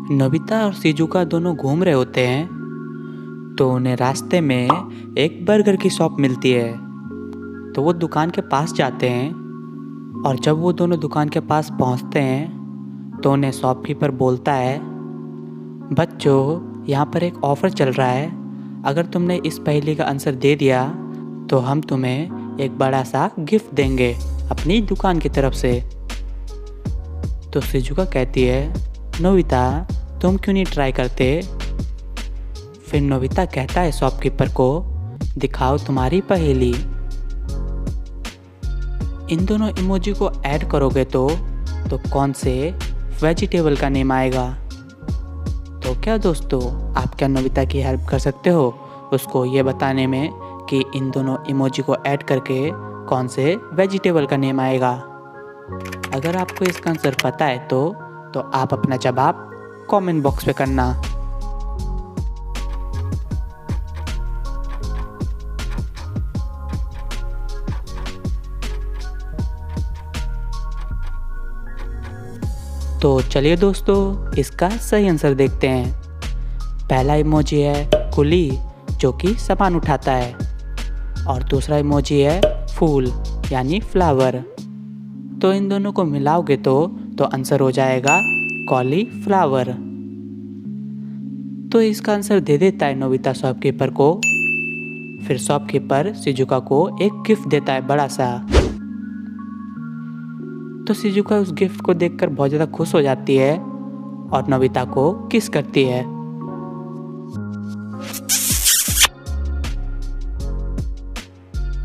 Nobita और Shizuka दोनों घूम रहे होते हैं तो उन्हें रास्ते में एक बर्गर की शॉप मिलती है। तो वो दुकान के पास जाते हैं और जब वो दोनों दुकान के पास पहुंचते हैं तो उन्हें शॉपकीपर बोलता है, बच्चों यहाँ पर एक ऑफ़र चल रहा है, अगर तुमने इस पहेली का आंसर दे दिया तो हम तुम्हें एक बड़ा सा गिफ्ट देंगे अपनी दुकान की तरफ से। तो शिजुका कहती है, नोबिता तुम क्यों नहीं ट्राई करते। फिर नोबिता कहता है शॉपकीपर को, दिखाओ तुम्हारी पहेली। इन दोनों इमोजी को ऐड करोगे तो कौन से वेजिटेबल का नेम आएगा। तो क्या दोस्तों, आप क्या नोबिता की हेल्प कर सकते हो उसको ये बताने में कि इन दोनों इमोजी को ऐड करके कौन से वेजिटेबल का नेम आएगा। अगर आपको इसका आंसर पता है तो आप अपना जवाब कमेंट बॉक्स पे करना। तो चलिए दोस्तों, इसका सही आंसर देखते हैं। पहला इमोजी है कुली जो कि सामान उठाता है और दूसरा इमोजी है फूल यानी फ्लावर। तो इन दोनों को मिलाओगे तो आंसर हो जाएगा कॉलीफ्लावर। तो इसका आंसर दे देता है नोबिता शॉपकीपर को। फिर शॉपकीपर शिजुका को एक गिफ्ट देता है बड़ा सा। तो शिजुका उस गिफ्ट को देखकर बहुत ज़्यादा खुश हो जाती है और नोबिता को किस करती है।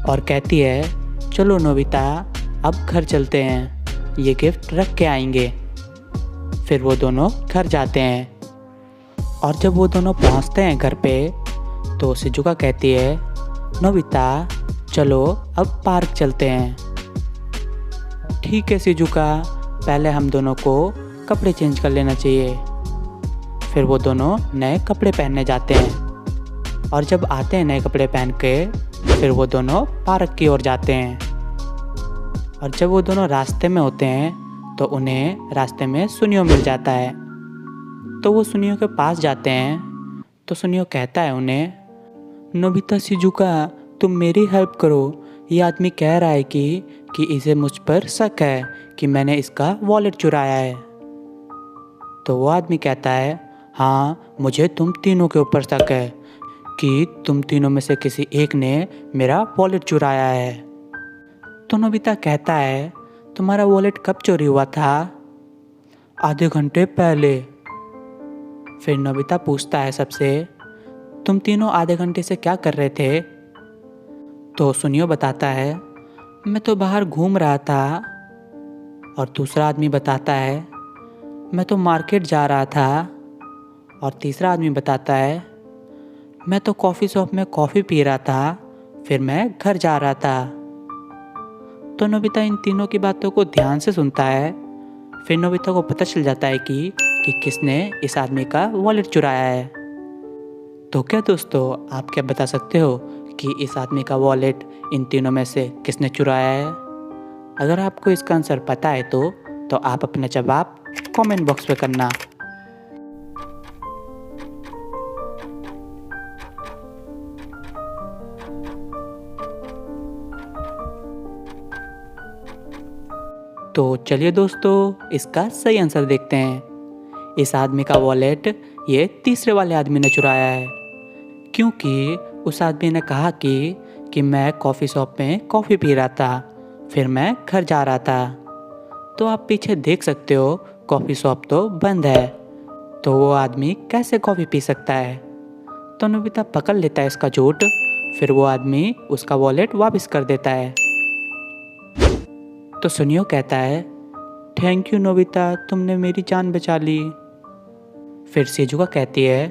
और कहती है, चलो नोबिता अब घर चलते हैं, ये गिफ्ट रख के आएंगे। फिर वो दोनों घर जाते हैं और जब वो दोनों पहुंचते हैं घर पे तो शिजुका कहती है, नोबिता चलो अब पार्क चलते हैं। ठीक है शिजुका, पहले हम दोनों को कपड़े चेंज कर लेना चाहिए। फिर वो दोनों नए कपड़े पहनने जाते हैं और जब आते हैं नए कपड़े पहन के फिर वो दोनों पार्क की ओर जाते हैं। और जब वो दोनों रास्ते में होते हैं तो उन्हें रास्ते में सुनियो मिल जाता है। तो वो सुनियो के पास जाते हैं तो सुनियो कहता है उन्हें, नोबिता शिजुका तुम मेरी हेल्प करो, ये आदमी कह रहा है कि इसे मुझ पर शक है कि मैंने इसका वॉलेट चुराया है। तो वो आदमी कहता है, हाँ मुझे तुम तीनों के ऊपर शक है कि तुम तीनों में से किसी एक ने मेरा वॉलेट चुराया है। तो नोबिता कहता है, तुम्हारा वॉलेट कब चोरी हुआ था। आधे घंटे पहले। फिर नोबिता पूछता है सबसे, तुम तीनों आधे घंटे से क्या कर रहे थे। तो सुनियो बताता है, मैं तो बाहर घूम रहा था। और दूसरा आदमी बताता है, मैं तो मार्केट जा रहा था। और तीसरा आदमी बताता है, मैं तो कॉफ़ी शॉप में कॉफ़ी पी रहा था, फिर मैं घर जा रहा था। तो नोबिता इन तीनों की बातों को ध्यान से सुनता है। फिर नोबिता को पता चल जाता है कि किसने इस आदमी का वॉलेट चुराया है। तो क्या दोस्तों, आप क्या बता सकते हो कि इस आदमी का वॉलेट इन तीनों में से किसने चुराया है। अगर आपको इसका आंसर पता है तो आप अपना जवाब कमेंट बॉक्स में करना। तो चलिए दोस्तों, इसका सही आंसर देखते हैं। इस आदमी का वॉलेट ये तीसरे वाले आदमी ने चुराया है, क्योंकि उस आदमी ने कहा कि मैं कॉफ़ी शॉप में कॉफ़ी पी रहा था, फिर मैं घर जा रहा था। तो आप पीछे देख सकते हो कॉफ़ी शॉप तो बंद है, तो वो आदमी कैसे कॉफ़ी पी सकता है। तो नोबिता पकड़ लेता है इसका झूठ। फिर वो आदमी उसका वॉलेट वापस कर देता है। तो सुनियो कहता है, थैंक यू नोबिता, तुमने मेरी जान बचा ली। फिर शिजुका कहती है,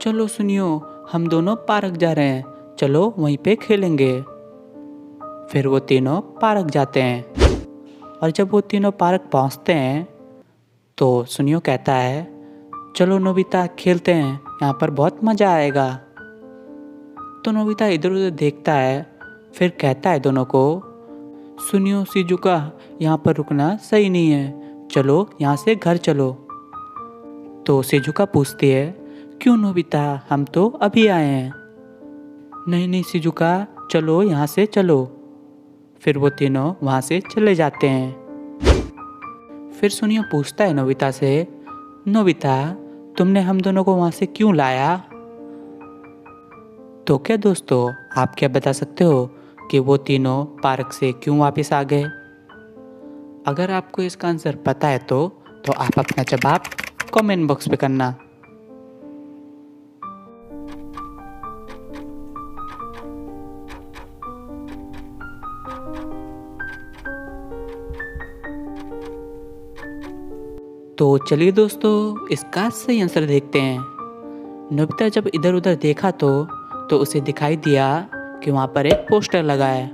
चलो सुनियो हम दोनों पार्क जा रहे हैं, चलो वहीं पे खेलेंगे। फिर वो तीनों पार्क जाते हैं और जब वो तीनों पार्क पहुंचते हैं तो सुनियो कहता है, चलो नोबिता खेलते हैं, यहाँ पर बहुत मज़ा आएगा। तो नोबिता इधर उधर देखता है, फिर कहता है दोनों को, सुनियो शिजुका यहाँ पर रुकना सही नहीं है, चलो यहाँ से घर चलो। तो शिजुका पूछती है, क्यों नोबिता, हम तो अभी आए हैं। नहीं नहीं शिजुका, चलो यहाँ से चलो। फिर वो तीनों वहाँ से चले जाते हैं। फिर सुनियो पूछता है नोबिता से, नोबिता तुमने हम दोनों को वहाँ से क्यों लाया? तो क्या दोस्तों, आप क्या बता सकते हो कि वो तीनों पार्क से क्यों वापस आ गए? अगर आपको इसका आंसर पता है तो आप अपना जवाब कमेंट बॉक्स पे करना। तो चलिए दोस्तों, इसका सही आंसर देखते हैं। नोबिता जब इधर उधर देखा तो उसे दिखाई दिया कि वहाँ पर एक पोस्टर लगा है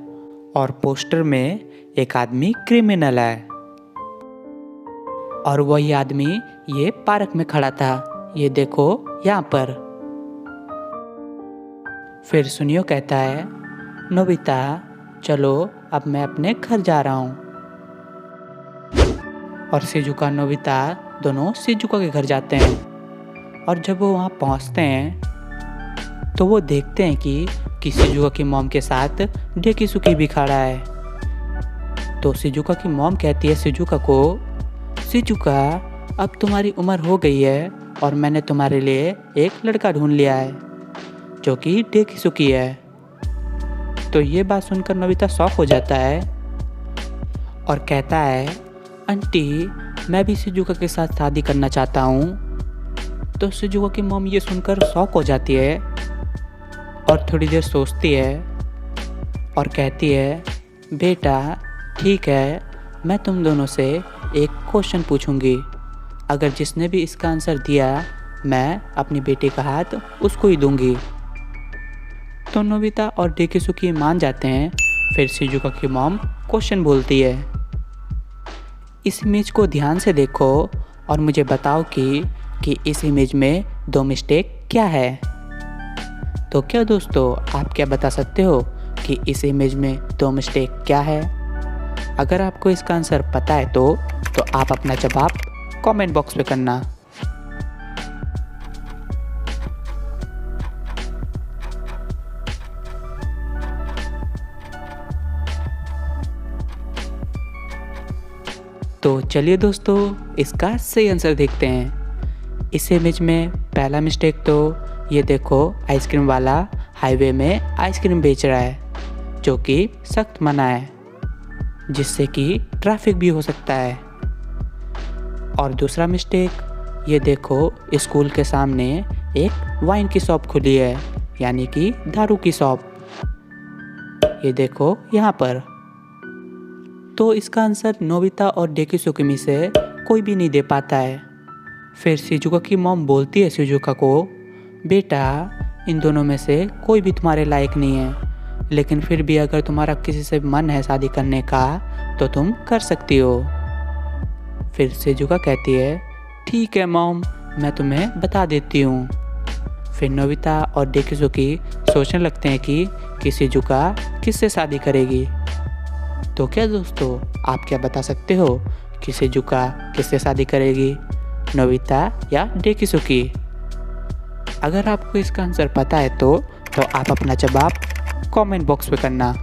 और पोस्टर में एक आदमी क्रिमिनल है और वही आदमी ये पार्क में खड़ा था। ये देखो यहाँ पर। फिर सुनियो कहता है, नोबिता चलो अब मैं अपने घर जा रहा हूँ। और शिजुका नोबिता दोनों शिजुका के घर जाते हैं। और जब वो वहाँ पहुँचते हैं तो वो देखते हैं कि शिजुका की मॉम के साथ डेकिसुकी भी खड़ा है। तो शिजुका की मॉम कहती है शिजुका को, शिजुका अब तुम्हारी उम्र हो गई है और मैंने तुम्हारे लिए एक लड़का ढूंढ लिया है जो कि डेकिसुकी है। तो ये बात सुनकर नोबिता शॉक हो जाता है और कहता है, आंटी मैं भी शिजुका के साथ शादी करना चाहता हूँ। तो शिजुका की मॉम ये सुनकर शॉक हो जाती है और थोड़ी देर सोचती है और कहती है, बेटा ठीक है, मैं तुम दोनों से एक क्वेश्चन पूछूंगी। अगर जिसने भी इसका आंसर दिया मैं अपनी बेटी का हाथ उसको ही दूंगी। तो नोबिता और डेकिसुकी मान जाते हैं। फिर शिजुका की मॉम क्वेश्चन बोलती है, इस इमेज को ध्यान से देखो और मुझे बताओ कि इस इमेज में 2 मिस्टेक क्या है। तो क्या दोस्तों, आप क्या बता सकते हो कि इस इमेज में 2 मिस्टेक क्या है? अगर आपको इसका आंसर पता है तो आप अपना जवाब कमेंट बॉक्स में करना। तो चलिए दोस्तों, इसका सही आंसर देखते हैं। इस इमेज में पहला मिस्टेक तो ये देखो, आइसक्रीम वाला हाईवे में आइसक्रीम बेच रहा है जो कि सख्त मना है, जिससे कि ट्रैफिक भी हो सकता है। और दूसरा मिस्टेक, ये देखो स्कूल के सामने एक वाइन की शॉप खुली है, यानी कि दारू की शॉप। ये देखो यहाँ पर। तो इसका आंसर नोबिता और डेकिसुकी में से कोई भी नहीं दे पाता है। फिर शिजुका की मॉम बोलती है शिजुका को, बेटा इन दोनों में से कोई भी तुम्हारे लायक नहीं है, लेकिन फिर भी अगर तुम्हारा किसी से मन है शादी करने का तो तुम कर सकती हो। फिर शिजुका कहती है, ठीक है मॉम, मैं तुम्हें बता देती हूँ। फिर नोबिता और डेकिसुकी सोचने लगते हैं कि शिजुका किससे शादी करेगी। तो क्या दोस्तों, आप क्या बता सकते हो कि शिजुका किससे शादी करेगी, नोबिता या डेकिसुकी? अगर आपको इसका आंसर पता है तो आप अपना जवाब कमेंट बॉक्स में करना।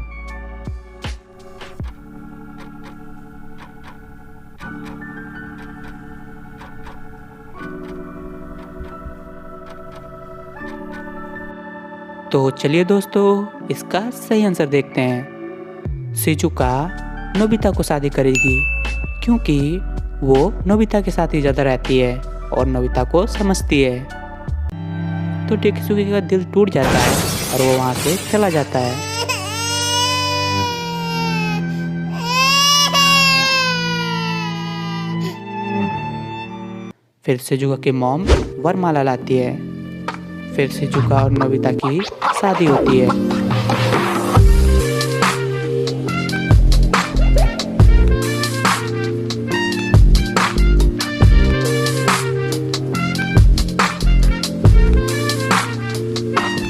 तो चलिए दोस्तों, इसका सही आंसर देखते हैं। शिजुका नोबिता को शादी करेगी क्योंकि वो नोबिता के साथ ही ज़्यादा रहती है और नोबिता को समझती है। तो डेकिसुकी का दिल टूट जाता है और वो वहाँ से चला जाता है। फिर शिजुका की मॉम वरमाला लाती है। फिर शिजुका और नोबिता की शादी होती है।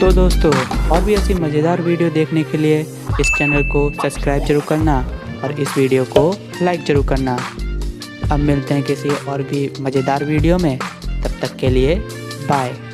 तो दोस्तों, और भी ऐसी मज़ेदार वीडियो देखने के लिए इस चैनल को सब्सक्राइब जरूर करना और इस वीडियो को लाइक ज़रूर करना। अब मिलते हैं किसी और भी मज़ेदार वीडियो में। तब तक के लिए बाय।